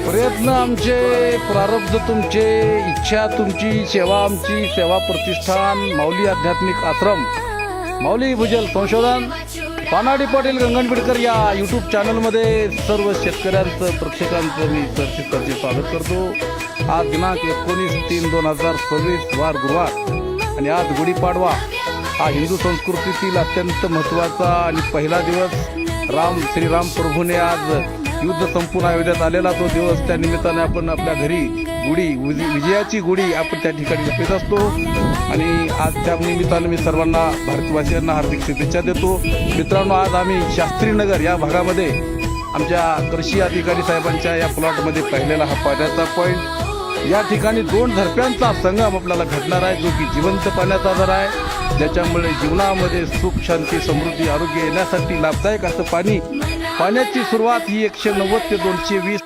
प्रयत्न आमचे, प्रारब्ध तुमचे, इच्छा तुमची, सेवा आमची, सेवा प्रतिष्ठान, माऊली आध्यात्मिक आश्रम, माऊली भुजल संशोधन, पानाडी पाटील गंगनबीडकर या यूट्यूब चॅनलमध्ये सर्व शेतकऱ्यांचं, प्रेक्षकांचं मी सरचे स्वागत करतो. आज दिनांक 19/3/2026 वार गुरुवार आणि आज गुढीपाडवा हा हिंदू संस्कृतीतील अत्यंत महत्त्वाचा आणि पहिला दिवस. श्रीराम प्रभूने आज युद्ध संपून अयोध्येत आलेला तो दिवस. त्या निमित्ताने आपण आपल्या घरी विजयाची गुढी आपण त्या ठिकाणी जपत असतो आणि आज त्या निमित्ताने मी सर्वांना भारतवासियांना हार्दिक शुभेच्छा देतो. मित्रांनो, आज आम्ही शास्त्रीनगर या भागामध्ये आमच्या कृषी अधिकारी साहेबांच्या या प्लॉटमध्ये पाहिलेला हा पाण्याचा पॉईंट. या ठिकाणी 2 झरप्यांचा संगम आपल्याला घडणार आहे, जो की जिवंत पाण्याचा आधार आहे, ज्याच्यामुळे जीवनामध्ये सुख, शांती, समृद्धी, आरोग्य येण्यासाठी लाभदायक असं पाण्याची सुरुवात ही 190 ते 220